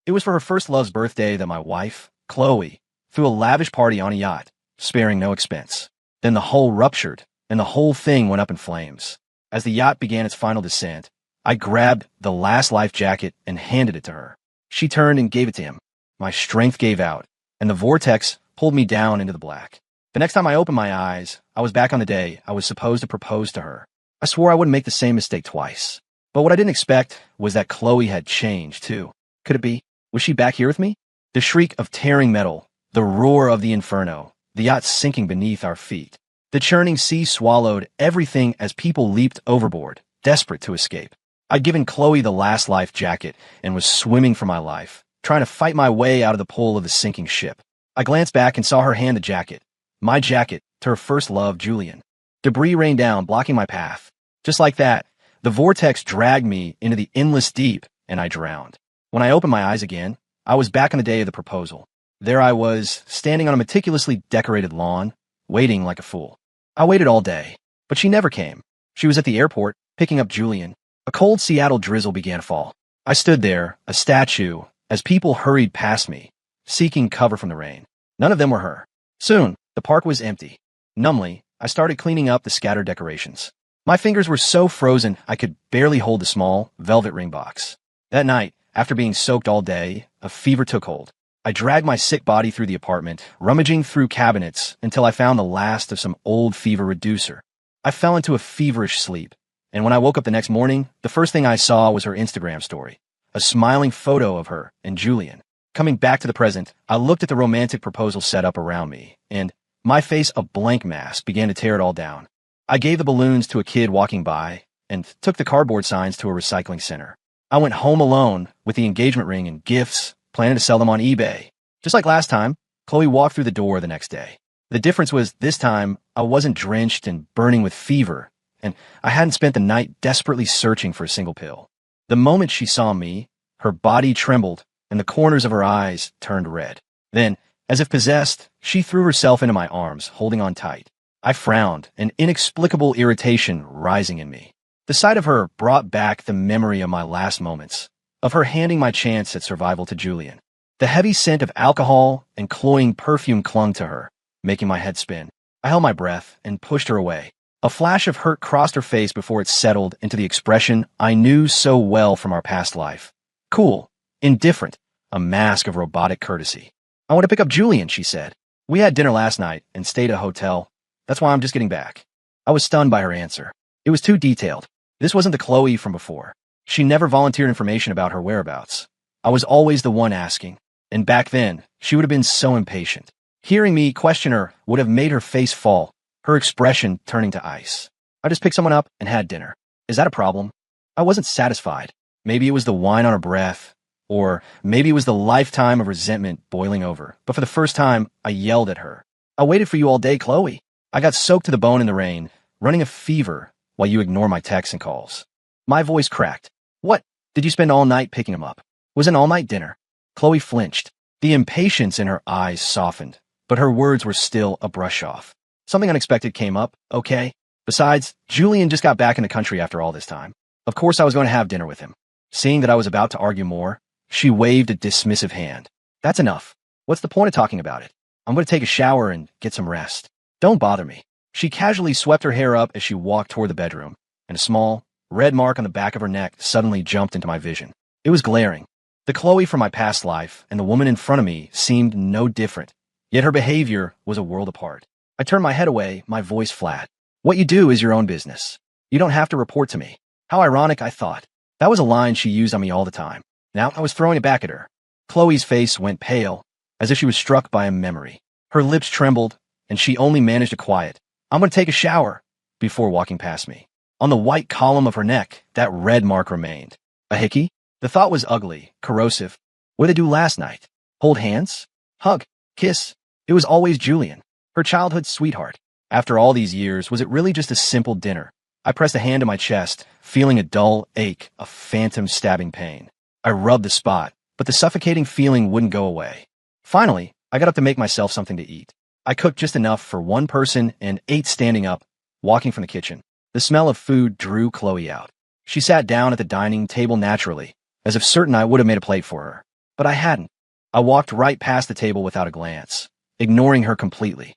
It was for her first love's birthday that my wife, Chloe, threw a lavish party on a yacht, sparing no expense. Then the hull ruptured, and the whole thing went up in flames. As the yacht began its final descent, I grabbed the last life jacket and handed it to her. She turned and gave it to him. My strength gave out, and the vortex pulled me down into the black. The next time I opened my eyes, I was back on the day I was supposed to propose to her. I swore I wouldn't make the same mistake twice. But what I didn't expect was that Chloe had changed, too. Could it be? Was she back here with me? The shriek of tearing metal, the roar of the inferno, the yacht sinking beneath our feet. The churning sea swallowed everything as people leaped overboard, desperate to escape. I'd given Chloe the last life jacket and was swimming for my life, trying to fight my way out of the pull of the sinking ship. I glanced back and saw her hand the jacket, my jacket, to her first love, Julian. Debris rained down, blocking my path. Just like that, the vortex dragged me into the endless deep, and I drowned. When I opened my eyes again, I was back on the day of the proposal. There I was, standing on a meticulously decorated lawn, waiting like a fool. I waited all day, but she never came. She was at the airport, picking up Julian. A cold Seattle drizzle began to fall. I stood there, a statue, as people hurried past me, seeking cover from the rain. None of them were her. Soon, the park was empty. Numbly, I started cleaning up the scattered decorations. My fingers were so frozen I could barely hold the small, velvet ring box. That night, after being soaked all day, a fever took hold. I dragged my sick body through the apartment, rummaging through cabinets until I found the last of some old fever reducer. I fell into a feverish sleep, and when I woke up the next morning, the first thing I saw was her Instagram story, a smiling photo of her and Julian. Coming back to the present, I looked at the romantic proposal set up around me, and my face a blank mass began to tear it all down. I gave the balloons to a kid walking by and took the cardboard signs to a recycling center. I went home alone with the engagement ring and gifts, planning to sell them on eBay. Just like last time, Chloe walked through the door the next day. The difference was this time I wasn't drenched and burning with fever, and I hadn't spent the night desperately searching for a single pill. The moment she saw me, her body trembled and the corners of her eyes turned red. Then, as if possessed, she threw herself into my arms, holding on tight. I frowned, an inexplicable irritation rising in me. The sight of her brought back the memory of my last moments, of her handing my chance at survival to Julian. The heavy scent of alcohol and cloying perfume clung to her, making my head spin. I held my breath and pushed her away. A flash of hurt crossed her face before it settled into the expression I knew so well from our past life. Cool, indifferent, a mask of robotic courtesy. I want to pick up Julian, she said. We had dinner last night and stayed at a hotel. That's why I'm just getting back. I was stunned by her answer. It was too detailed. This wasn't the Chloe from before. She never volunteered information about her whereabouts. I was always the one asking. And back then, she would have been so impatient. Hearing me question her would have made her face fall, her expression turning to ice. I just picked someone up and had dinner. Is that a problem? I wasn't satisfied. Maybe it was the wine on her breath, or maybe it was the lifetime of resentment boiling over. But for the first time, I yelled at her. I waited for you all day, Chloe. I got soaked to the bone in the rain, running a fever, while you ignore my texts and calls. My voice cracked. What? Did you spend all night picking him up? Was an all-night dinner? Chloe flinched. The impatience in her eyes softened, but her words were still a brush off. Something unexpected came up, okay? Besides, Julian just got back in the country after all this time. Of course I was going to have dinner with him. Seeing that I was about to argue more, she waved a dismissive hand. That's enough. What's the point of talking about it? I'm going to take a shower and get some rest. Don't bother me. She casually swept her hair up as she walked toward the bedroom, and a small, red mark on the back of her neck suddenly jumped into my vision. It was glaring. The Chloe from my past life and the woman in front of me seemed no different, yet her behavior was a world apart. I turned my head away, my voice flat. What you do is your own business. You don't have to report to me. How ironic, I thought. That was a line she used on me all the time. Now I was throwing it back at her. Chloe's face went pale, as if she was struck by a memory. Her lips trembled, and she only managed to quiet. I'm going to take a shower, before walking past me. On the white column of her neck, that red mark remained. A hickey? The thought was ugly, corrosive. What did they do last night? Hold hands? Hug? Kiss? It was always Julian, her childhood sweetheart. After all these years, was it really just a simple dinner? I pressed a hand to my chest, feeling a dull ache, a phantom stabbing pain. I rubbed the spot, but the suffocating feeling wouldn't go away. Finally, I got up to make myself something to eat. I cooked just enough for one person and ate standing up, walking from the kitchen. The smell of food drew Chloe out. She sat down at the dining table naturally, as if certain I would have made a plate for her. But I hadn't. I walked right past the table without a glance, ignoring her completely.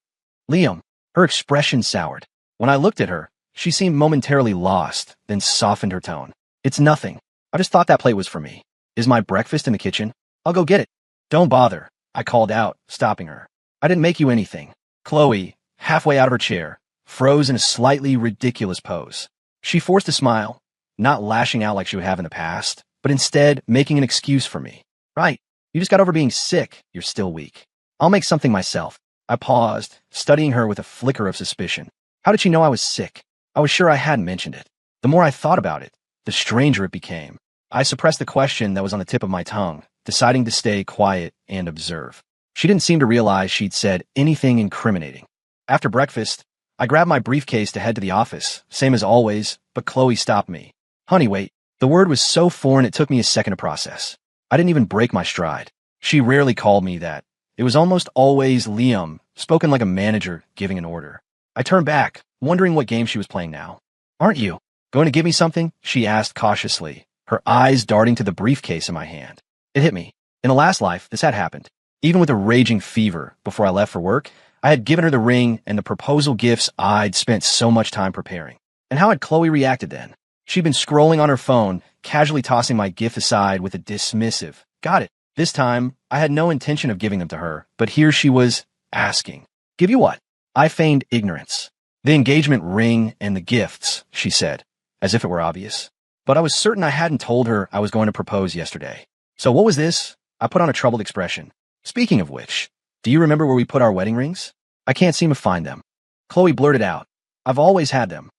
Liam, her expression soured. When I looked at her, she seemed momentarily lost, then softened her tone. It's nothing. I just thought that plate was for me. Is my breakfast in the kitchen? I'll go get it. Don't bother, I called out, stopping her. I didn't make you anything. Chloe, halfway out of her chair, froze in a slightly ridiculous pose. She forced a smile, not lashing out like she would have in the past, but instead making an excuse for me. Right, you just got over being sick, you're still weak. I'll make something myself. I paused, studying her with a flicker of suspicion. How did she know I was sick? I was sure I hadn't mentioned it. The more I thought about it, the stranger it became. I suppressed the question that was on the tip of my tongue, deciding to stay quiet and observe. She didn't seem to realize she'd said anything incriminating. After breakfast, I grabbed my briefcase to head to the office, same as always, but Chloe stopped me. Honey, wait. The word was so foreign it took me a second to process. I didn't even break my stride. She rarely called me that. It was almost always Liam, spoken like a manager giving an order. I turned back, wondering what game she was playing now. Aren't you going to give me something? She asked cautiously, her eyes darting to the briefcase in my hand. It hit me. In a last life, this had happened. Even with a raging fever before I left for work, I had given her the ring and the proposal gifts I'd spent so much time preparing. And how had Chloe reacted then? She'd been scrolling on her phone, casually tossing my gift aside with a dismissive, "Got it." This time, I had no intention of giving them to her, but here she was, asking. Give you what? I feigned ignorance. The engagement ring and the gifts, she said, as if it were obvious. But I was certain I hadn't told her I was going to propose yesterday. So what was this? I put on a troubled expression. Speaking of which, do you remember where we put our wedding rings? I can't seem to find them. Chloe blurted out. I've always had them.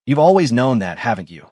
You've always known that, haven't you?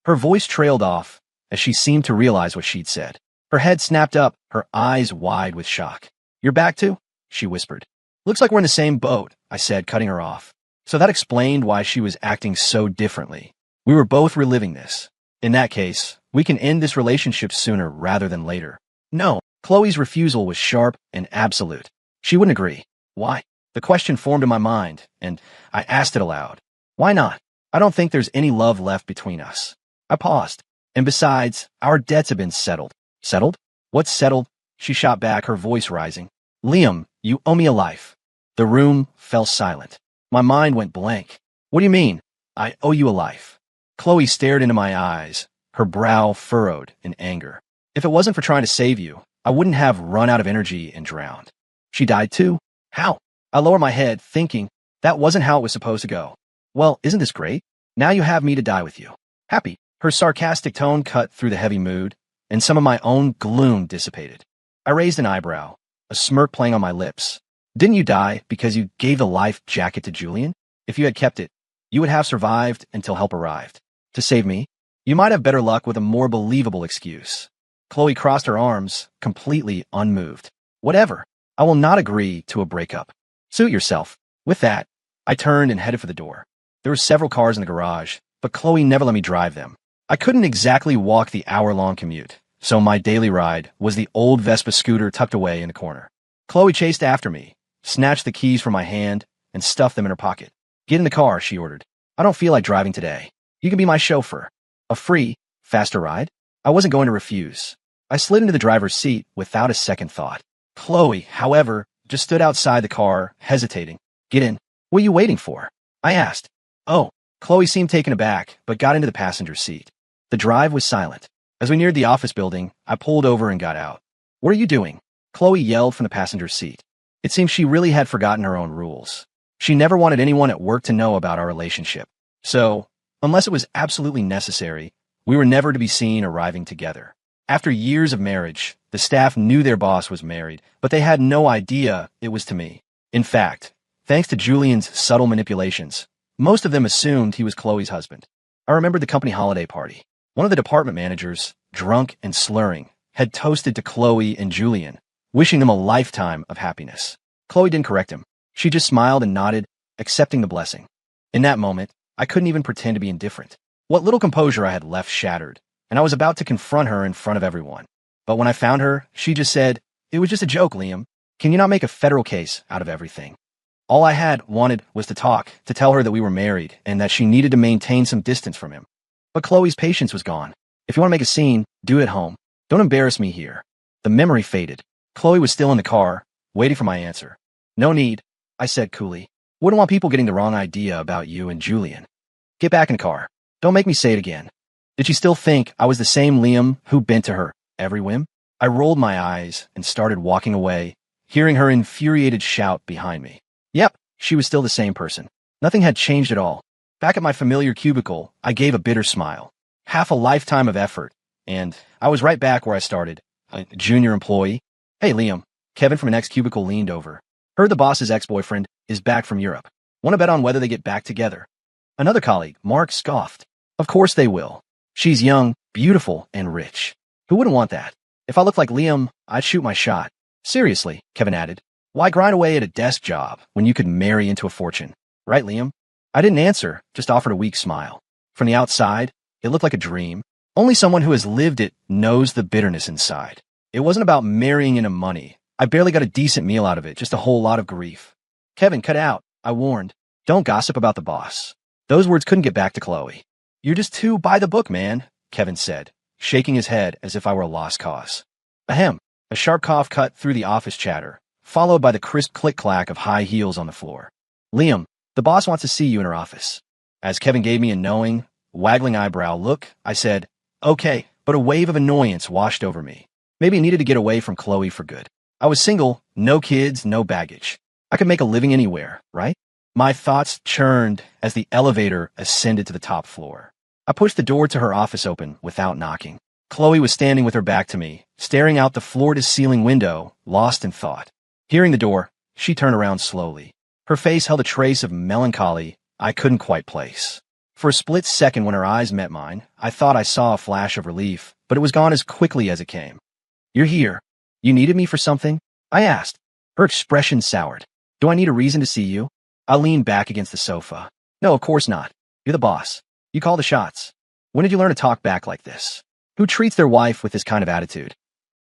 Her voice trailed off as she seemed to realize what she'd said. Her head snapped up, her eyes wide with shock. You're back too? She whispered. Looks like we're in the same boat, I said, cutting her off. So that explained why she was acting so differently. We were both reliving this. In that case, we can end this relationship sooner rather than later. No, Chloe's refusal was sharp and absolute. She wouldn't agree. Why? The question formed in my mind, and I asked it aloud. Why not? I don't think there's any love left between us. I paused. And besides, our debts have been settled. Settled? What's settled? She shot back, her voice rising. Liam, you owe me a life. The room fell silent. My mind went blank. What do you mean? I owe you a life. Chloe stared into my eyes, her brow furrowed in anger. If it wasn't for trying to save you, I wouldn't have run out of energy and drowned. She died too? How? I lowered my head, thinking that wasn't how it was supposed to go. Well, isn't this great? Now you have me to die with you. Happy. Her sarcastic tone cut through the heavy mood, and some of my own gloom dissipated. I raised an eyebrow, a smirk playing on my lips. Didn't you die because you gave the life jacket to Julian? If you had kept it, you would have survived until help arrived. To save me, you might have better luck with a more believable excuse. Chloe crossed her arms, completely unmoved. Whatever. I will not agree to a breakup. Suit yourself. With that, I turned and headed for the door. There were several cars in the garage, but Chloe never let me drive them. I couldn't exactly walk the hour-long commute, so my daily ride was the old Vespa scooter tucked away in a corner. Chloe chased after me, snatched the keys from my hand, and stuffed them in her pocket. Get in the car, she ordered. I don't feel like driving today. You can be my chauffeur. A free, faster ride? I wasn't going to refuse. I slid into the driver's seat without a second thought. Chloe, however, just stood outside the car, hesitating. Get in. What are you waiting for? I asked. Oh, Chloe seemed taken aback, but got into the passenger seat. The drive was silent. As we neared the office building, I pulled over and got out. What are you doing? Chloe yelled from the passenger seat. It seemed she really had forgotten her own rules. She never wanted anyone at work to know about our relationship. So, unless it was absolutely necessary, we were never to be seen arriving together. After years of marriage, the staff knew their boss was married, but they had no idea it was to me. In fact, thanks to Julian's subtle manipulations, most of them assumed he was Chloe's husband. I remembered the company holiday party. One of the department managers, drunk and slurring, had toasted to Chloe and Julian, wishing them a lifetime of happiness. Chloe didn't correct him. She just smiled and nodded, accepting the blessing. In that moment, I couldn't even pretend to be indifferent. What little composure I had left shattered, and I was about to confront her in front of everyone. But when I found her, she just said, "It was just a joke, Liam. Can you not make a federal case out of everything?" All I had wanted was to talk, to tell her that we were married, and that she needed to maintain some distance from him. But Chloe's patience was gone. If you want to make a scene, do it at home. Don't embarrass me here. The memory faded. Chloe was still in the car, waiting for my answer. No need, I said coolly. Wouldn't want people getting the wrong idea about you and Julian. Get back in the car. Don't make me say it again. Did she still think I was the same Liam who bent to her every whim? I rolled my eyes and started walking away, hearing her infuriated shout behind me. Yep, she was still the same person. Nothing had changed at all. Back at my familiar cubicle, I gave a bitter smile. Half a lifetime of effort, and I was right back where I started, a junior employee. Hey, Liam. Kevin from the next cubicle leaned over. Heard the boss's ex-boyfriend is back from Europe. Want to bet on whether they get back together? Another colleague, Mark, scoffed. Of course they will. She's young, beautiful, and rich. Who wouldn't want that? If I looked like Liam, I'd shoot my shot. Seriously, Kevin added. Why grind away at a desk job when you could marry into a fortune? Right, Liam? I didn't answer, just offered a weak smile. From the outside, it looked like a dream. Only someone who has lived it knows the bitterness inside. It wasn't about marrying into money. I barely got a decent meal out of it, just a whole lot of grief. Kevin, cut out, I warned. Don't gossip about the boss. Those words couldn't get back to Chloe. You're just too by the book, man, Kevin said, shaking his head as if I were a lost cause. Ahem. A sharp cough cut through the office chatter, followed by the crisp click-clack of high heels on the floor. Liam, the boss wants to see you in her office. As Kevin gave me a knowing, waggling eyebrow look, I said, okay, but a wave of annoyance washed over me. Maybe I needed to get away from Chloe for good. I was single, no kids, no baggage. I could make a living anywhere, right? My thoughts churned as the elevator ascended to the top floor. I pushed the door to her office open without knocking. Chloe was standing with her back to me, staring out the floor-to-ceiling window, lost in thought. Hearing the door, she turned around slowly. Her face held a trace of melancholy I couldn't quite place. For a split second when her eyes met mine, I thought I saw a flash of relief, but it was gone as quickly as it came. You're here. You needed me for something? I asked. Her expression soured. Do I need a reason to see you? I leaned back against the sofa. No, of course not. You're the boss. You call the shots. When did you learn to talk back like this? Who treats their wife with this kind of attitude?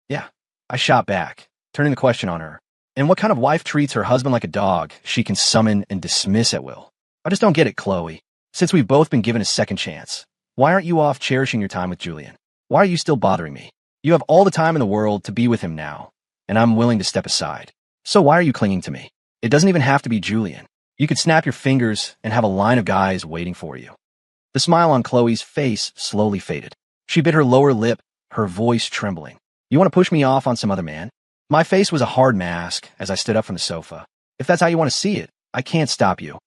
Yeah, I shot back, turning the question on her. And what kind of wife treats her husband like a dog she can summon and dismiss at will? I just don't get it, Chloe. Since we've both been given a second chance, why aren't you off cherishing your time with Julian? Why are you still bothering me? You have all the time in the world to be with him now, and I'm willing to step aside. So why are you clinging to me? It doesn't even have to be Julian. You could snap your fingers and have a line of guys waiting for you. The smile on Chloe's face slowly faded. She bit her lower lip, her voice trembling. You want to push me off on some other man? My face was a hard mask as I stood up from the sofa. If that's how you want to see it, I can't stop you.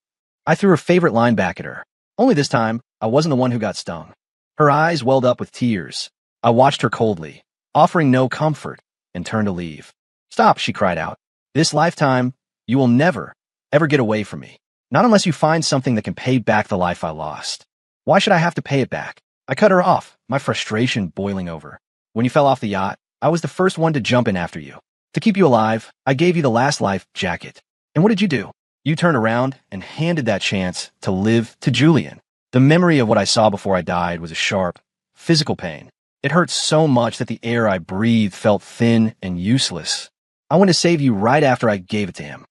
I threw her favorite line back at her. Only this time, I wasn't the one who got stung. Her eyes welled up with tears. I watched her coldly, offering no comfort, and turned to leave. Stop, she cried out. This lifetime, you will never, ever get away from me. Not unless you find something that can pay back the life I lost. Why should I have to pay it back? I cut her off, my frustration boiling over. When you fell off the yacht, I was the first one to jump in after you. To keep you alive, I gave you the last life jacket. And what did you do? You turned around and handed that chance to live to Julian. The memory of what I saw before I died was a sharp, physical pain. It hurt so much that the air I breathed felt thin and useless. I went to save you right after I gave it to him.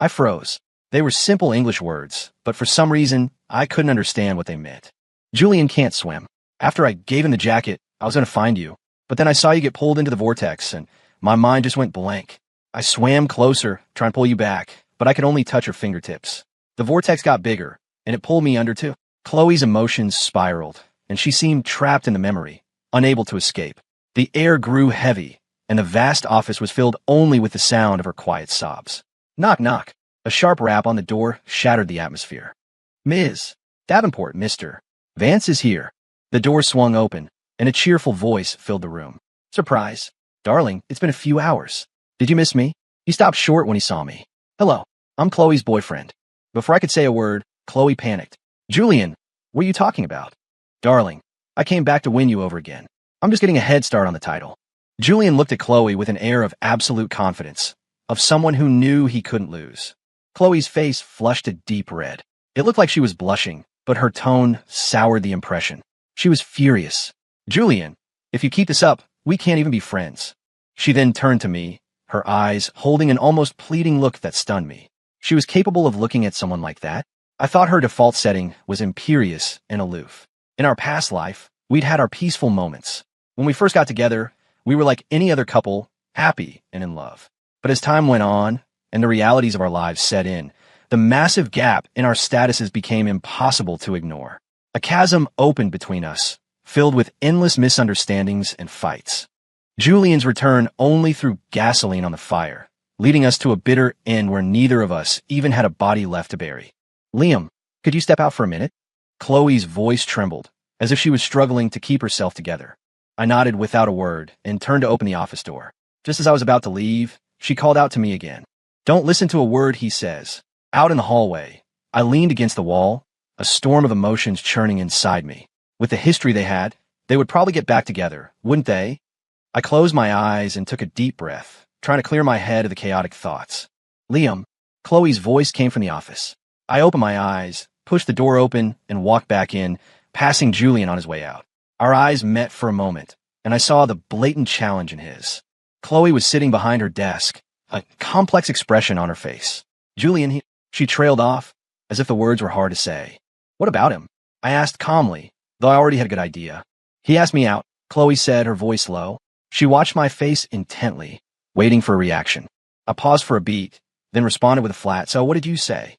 I froze. They were simple English words, but for some reason, I couldn't understand what they meant. Julian can't swim. After I gave him the jacket, I was going to find you. But then I saw you get pulled into the vortex, and my mind just went blank. I swam closer, trying to pull you back, but I could only touch your fingertips. The vortex got bigger, and it pulled me under too. Chloe's emotions spiraled, and she seemed trapped in the memory, unable to escape. The air grew heavy, and the vast office was filled only with the sound of her quiet sobs. Knock, knock. A sharp rap on the door shattered the atmosphere. Ms. Davenport, Mr. Vance is here. The door swung open, and a cheerful voice filled the room. Surprise. Darling, it's been a few hours. Did you miss me? He stopped short when he saw me. Hello, I'm Chloe's boyfriend. Before I could say a word, Chloe panicked. Julian, what are you talking about? Darling, I came back to win you over again. I'm just getting a head start on the title. Julian looked at Chloe with an air of absolute confidence, of someone who knew he couldn't lose. Chloe's face flushed a deep red. It looked like she was blushing, but her tone soured the impression. She was furious. Julian, if you keep this up, we can't even be friends. She then turned to me, her eyes holding an almost pleading look that stunned me. She was capable of looking at someone like that? I thought her default setting was imperious and aloof. In our past life, we'd had our peaceful moments. When we first got together, We were like any other couple, happy and in love. But as time went on, and the realities of our lives set in, the massive gap in our statuses became impossible to ignore. A chasm opened between us, filled with endless misunderstandings and fights. Julian's return only threw gasoline on the fire, leading us to a bitter end where neither of us even had a body left to bury. Liam, could you step out for a minute? Chloe's voice trembled, as if she was struggling to keep herself together. I nodded without a word and turned to open the office door. Just as I was about to leave, she called out to me again. Don't listen to a word he says. Out in the hallway, I leaned against the wall, a storm of emotions churning inside me. With the history they had, they would probably get back together, wouldn't they? I closed my eyes and took a deep breath, trying to clear my head of the chaotic thoughts. Liam, Chloe's voice came from the office. I opened my eyes, pushed the door open, and walked back in, passing Julian on his way out. Our eyes met for a moment, and I saw the blatant challenge in his. Chloe was sitting behind her desk, a complex expression on her face. Julian, she trailed off, as if the words were hard to say. What about him? I asked calmly, though I already had a good idea. He asked me out, Chloe said, her voice low. She watched my face intently, waiting for a reaction. I paused for a beat, then responded with a flat, so what did you say?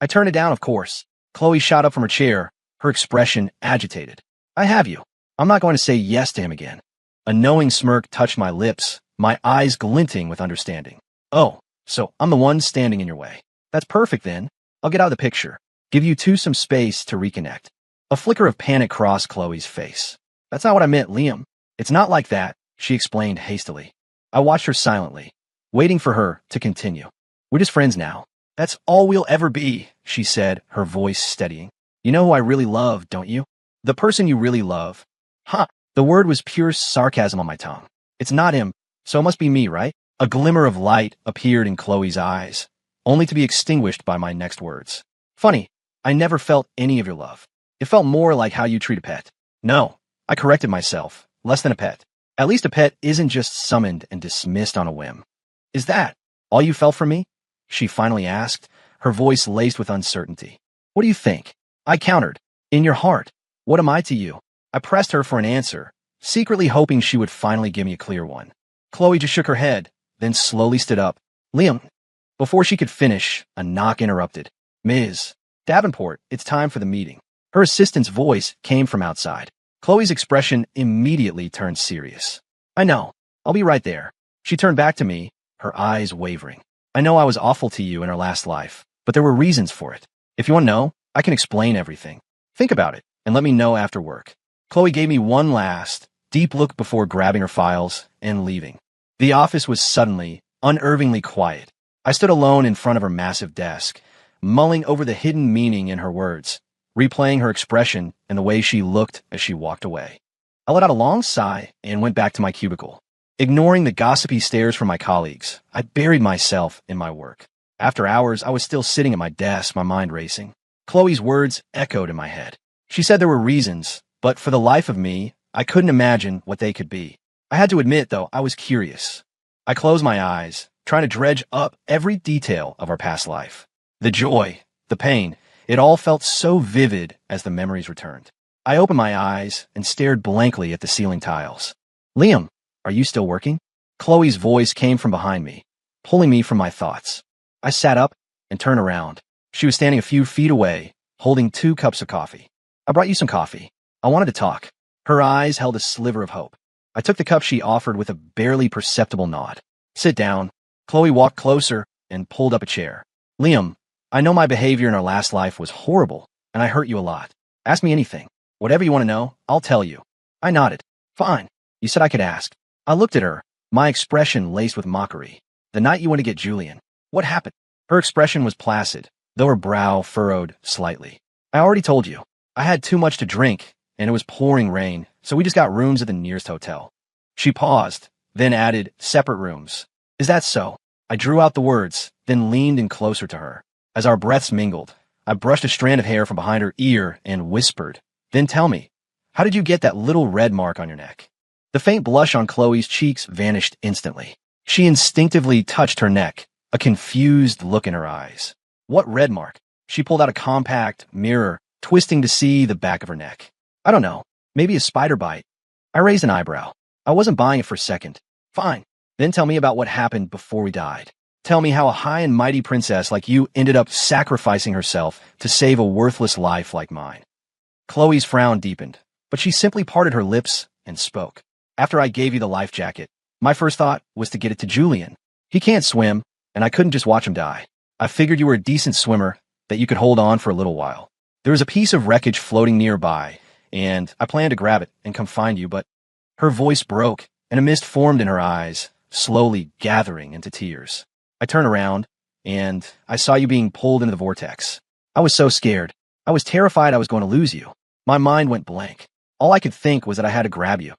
I turned it down, of course. Chloe shot up from her chair, her expression agitated. I have you. I'm not going to say yes to him again. A knowing smirk touched my lips, my eyes glinting with understanding. Oh, so I'm the one standing in your way. That's perfect then. I'll get out of the picture. Give you two some space to reconnect. A flicker of panic crossed Chloe's face. That's not what I meant, Liam. It's not like that, she explained hastily. I watched her silently, waiting for her to continue. We're just friends now. That's all we'll ever be, she said, her voice steadying. You know who I really love, don't you? The person you really love. Huh. The word was pure sarcasm on my tongue. It's not him, so it must be me, right? A glimmer of light appeared in Chloe's eyes, only to be extinguished by my next words. Funny, I never felt any of your love. It felt more like how you treat a pet. No, I corrected myself. Less than a pet. At least a pet isn't just summoned and dismissed on a whim. Is that all you felt from me? She finally asked, her voice laced with uncertainty. What do you think? I countered. In your heart. What am I to you? I pressed her for an answer, secretly hoping she would finally give me a clear one. Chloe just shook her head, then slowly stood up. Liam. Before she could finish, a knock interrupted. Ms. Davenport, it's time for the meeting. Her assistant's voice came from outside. Chloe's expression immediately turned serious. I know. I'll be right there. She turned back to me, her eyes wavering. I know I was awful to you in our last life, but there were reasons for it. If you want to know, I can explain everything. Think about it, and let me know after work. Chloe gave me one last, deep look before grabbing her files and leaving. The office was suddenly, unnervingly quiet. I stood alone in front of her massive desk, mulling over the hidden meaning in her words, replaying her expression and the way she looked as she walked away. I let out a long sigh and went back to my cubicle. Ignoring the gossipy stares from my colleagues, I buried myself in my work. After hours, I was still sitting at my desk, my mind racing. Chloe's words echoed in my head. She said there were reasons, but for the life of me, I couldn't imagine what they could be. I had to admit, though, I was curious. I closed my eyes, trying to dredge up every detail of our past life. The joy, the pain, it all felt so vivid as the memories returned. I opened my eyes and stared blankly at the ceiling tiles. Liam, are you still working? Chloe's voice came from behind me, pulling me from my thoughts. I sat up and turned around. She was standing a few feet away, holding 2 cups of coffee. I brought you some coffee. I wanted to talk. Her eyes held a sliver of hope. I took the cup she offered with a barely perceptible nod. Sit down. Chloe walked closer and pulled up a chair. Liam, I know my behavior in our last life was horrible, and I hurt you a lot. Ask me anything. Whatever you want to know, I'll tell you. I nodded. Fine. You said I could ask. I looked at her, my expression laced with mockery. The night you went to get Julian. What happened? Her expression was placid, though her brow furrowed slightly. I already told you. I had too much to drink, and it was pouring rain, so we just got rooms at the nearest hotel. She paused, then added, separate rooms. Is that so? I drew out the words, then leaned in closer to her. As our breaths mingled, I brushed a strand of hair from behind her ear and whispered, then tell me, how did you get that little red mark on your neck? The faint blush on Chloe's cheeks vanished instantly. She instinctively touched her neck, a confused look in her eyes. What red mark? She pulled out a compact mirror, twisting to see the back of her neck. I don't know. Maybe a spider bite. I raised an eyebrow. I wasn't buying it for a second. Fine. Then tell me about what happened before we died. Tell me how a high and mighty princess like you ended up sacrificing herself to save a worthless life like mine. Chloe's frown deepened, but she simply parted her lips and spoke. After I gave you the life jacket, my first thought was to get it to Julian. He can't swim, and I couldn't just watch him die. I figured you were a decent swimmer, that you could hold on for a little while. There was a piece of wreckage floating nearby, and I planned to grab it and come find you, but her voice broke, and a mist formed in her eyes, slowly gathering into tears. I turned around, and I saw you being pulled into the vortex. I was so scared. I was terrified I was going to lose you. My mind went blank. All I could think was that I had to grab you.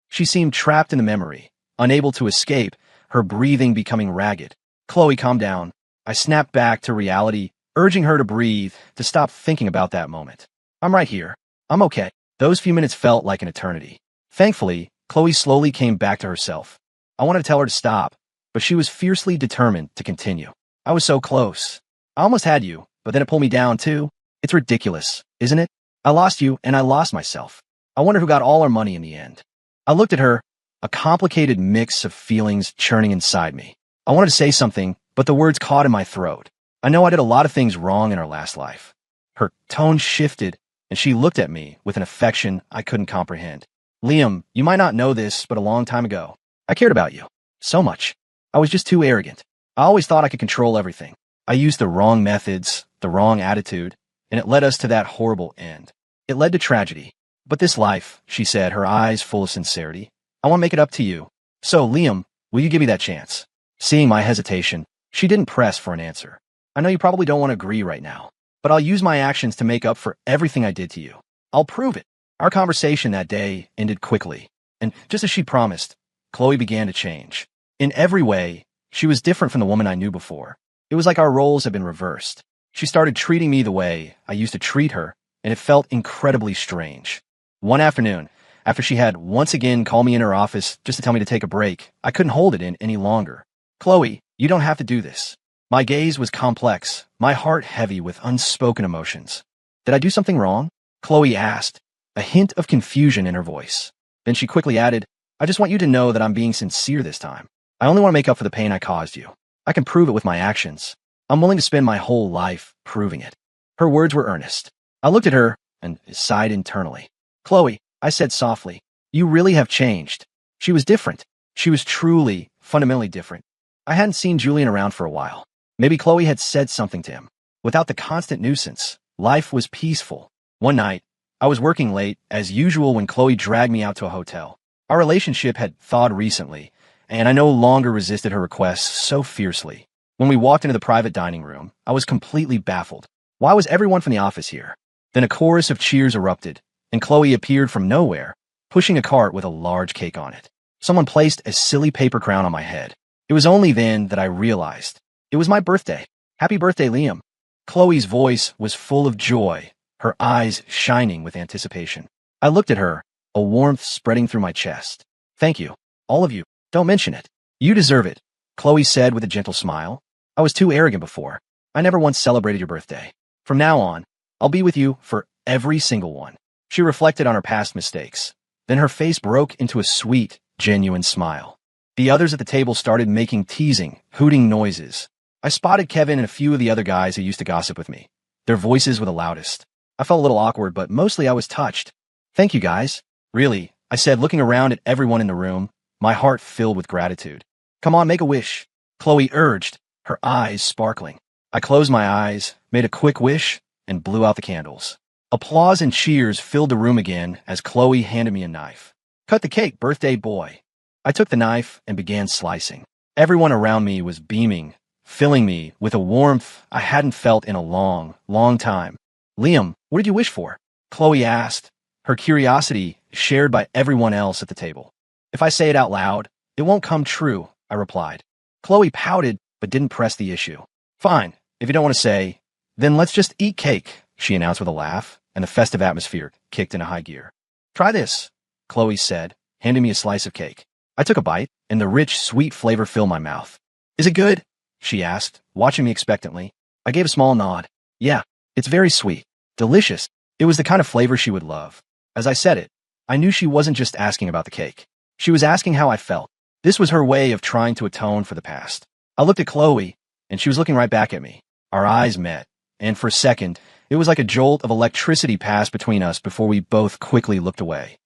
She seemed trapped in the memory, unable to escape, her breathing becoming ragged. Chloe, calm down. I snapped back to reality, urging her to breathe, to stop thinking about that moment. I'm right here. I'm okay. Those few minutes felt like an eternity. Thankfully, Chloe slowly came back to herself. I wanted to tell her to stop, but she was fiercely determined to continue. I was so close. I almost had you, but then it pulled me down too. It's ridiculous, isn't it? I lost you, and I lost myself. I wonder who got all our money in the end. I looked at her, a complicated mix of feelings churning inside me. I wanted to say something, but the words caught in my throat. I know I did a lot of things wrong in our last life. Her tone shifted, and she looked at me with an affection I couldn't comprehend. Liam, you might not know this, but a long time ago, I cared about you. So much. I was just too arrogant. I always thought I could control everything. I used the wrong methods, the wrong attitude, and it led us to that horrible end. It led to tragedy. But this life, she said, her eyes full of sincerity, I want to make it up to you. So, Liam, will you give me that chance? Seeing my hesitation, she didn't press for an answer. I know you probably don't want to agree right now, but I'll use my actions to make up for everything I did to you. I'll prove it. Our conversation that day ended quickly, and just as she promised, Chloe began to change. In every way, she was different from the woman I knew before. It was like our roles had been reversed. She started treating me the way I used to treat her, and it felt incredibly strange. One afternoon, after she had once again called me in her office just to tell me to take a break, I couldn't hold it in any longer. Chloe, you don't have to do this. My gaze was complex, my heart heavy with unspoken emotions. Did I do something wrong? Chloe asked, a hint of confusion in her voice. Then she quickly added, I just want you to know that I'm being sincere this time. I only want to make up for the pain I caused you. I can prove it with my actions. I'm willing to spend my whole life proving it. Her words were earnest. I looked at her and sighed internally. Chloe, I said softly, you really have changed. She was different. She was truly, fundamentally different. I hadn't seen Julian around for a while. Maybe Chloe had said something to him. Without the constant nuisance, life was peaceful. One night, I was working late, as usual, when Chloe dragged me out to a hotel. Our relationship had thawed recently, and I no longer resisted her requests so fiercely. When we walked into the private dining room, I was completely baffled. Why was everyone from the office here? Then a chorus of cheers erupted, and Chloe appeared from nowhere, pushing a cart with a large cake on it. Someone placed a silly paper crown on my head. It was only then that I realized. It was my birthday. Happy birthday, Liam. Chloe's voice was full of joy, her eyes shining with anticipation. I looked at her, a warmth spreading through my chest. Thank you. All of you. Don't mention it. You deserve it, Chloe said with a gentle smile. I was too arrogant before. I never once celebrated your birthday. From now on, I'll be with you for every single one. She reflected on her past mistakes. Then her face broke into a sweet, genuine smile. The others at the table started making teasing, hooting noises. I spotted Kevin and a few of the other guys who used to gossip with me. Their voices were the loudest. I felt a little awkward, but mostly I was touched. Thank you, guys. Really, I said, looking around at everyone in the room, my heart filled with gratitude. Come on, make a wish, Chloe urged, her eyes sparkling. I closed my eyes, made a quick wish, and blew out the candles. Applause and cheers filled the room again as Chloe handed me a knife. Cut the cake, birthday boy. I took the knife and began slicing. Everyone around me was beaming, filling me with a warmth I hadn't felt in a long, long time. Liam, what did you wish for? Chloe asked, her curiosity shared by everyone else at the table. If I say it out loud, it won't come true, I replied. Chloe pouted but didn't press the issue. Fine, if you don't want to say, then let's just eat cake, she announced with a laugh, and the festive atmosphere kicked into high gear. Try this, Chloe said, handing me a slice of cake. I took a bite, and the rich, sweet flavor filled my mouth. Is it good? She asked, watching me expectantly. I gave a small nod. Yeah, it's very sweet. Delicious. It was the kind of flavor she would love. As I said it, I knew she wasn't just asking about the cake. She was asking how I felt. This was her way of trying to atone for the past. I looked at Chloe, and she was looking right back at me. Our eyes met, and for a second, it was like a jolt of electricity passed between us before we both quickly looked away.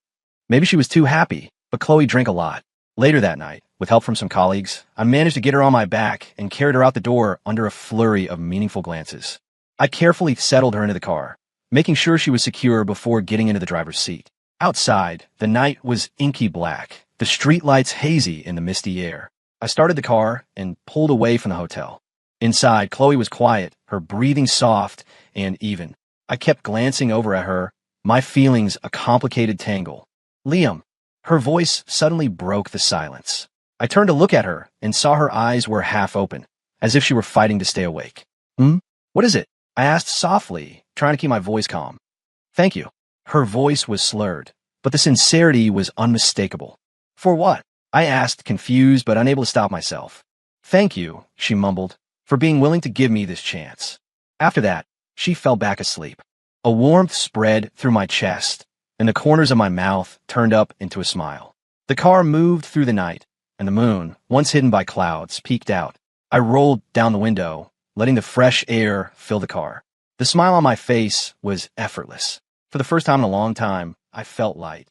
Maybe she was too happy, but Chloe drank a lot. Later that night, with help from some colleagues, I managed to get her on my back and carried her out the door under a flurry of meaningful glances. I carefully settled her into the car, making sure she was secure before getting into the driver's seat. Outside, the night was inky black, the streetlights hazy in the misty air. I started the car and pulled away from the hotel. Inside, Chloe was quiet, her breathing soft and even. I kept glancing over at her, my feelings a complicated tangle. Liam. Her voice suddenly broke the silence. I turned to look at her and saw her eyes were half open, as if she were fighting to stay awake. What is it? I asked softly, trying to keep my voice calm. Thank you. Her voice was slurred, but the sincerity was unmistakable. For what? I asked, confused but unable to stop myself. Thank you, she mumbled, for being willing to give me this chance. After that, she fell back asleep. A warmth spread through my chest, and the corners of my mouth turned up into a smile. The car moved through the night, and the moon, once hidden by clouds, peeked out. I rolled down the window, letting the fresh air fill the car. The smile on my face was effortless. For the first time in a long time, I felt light.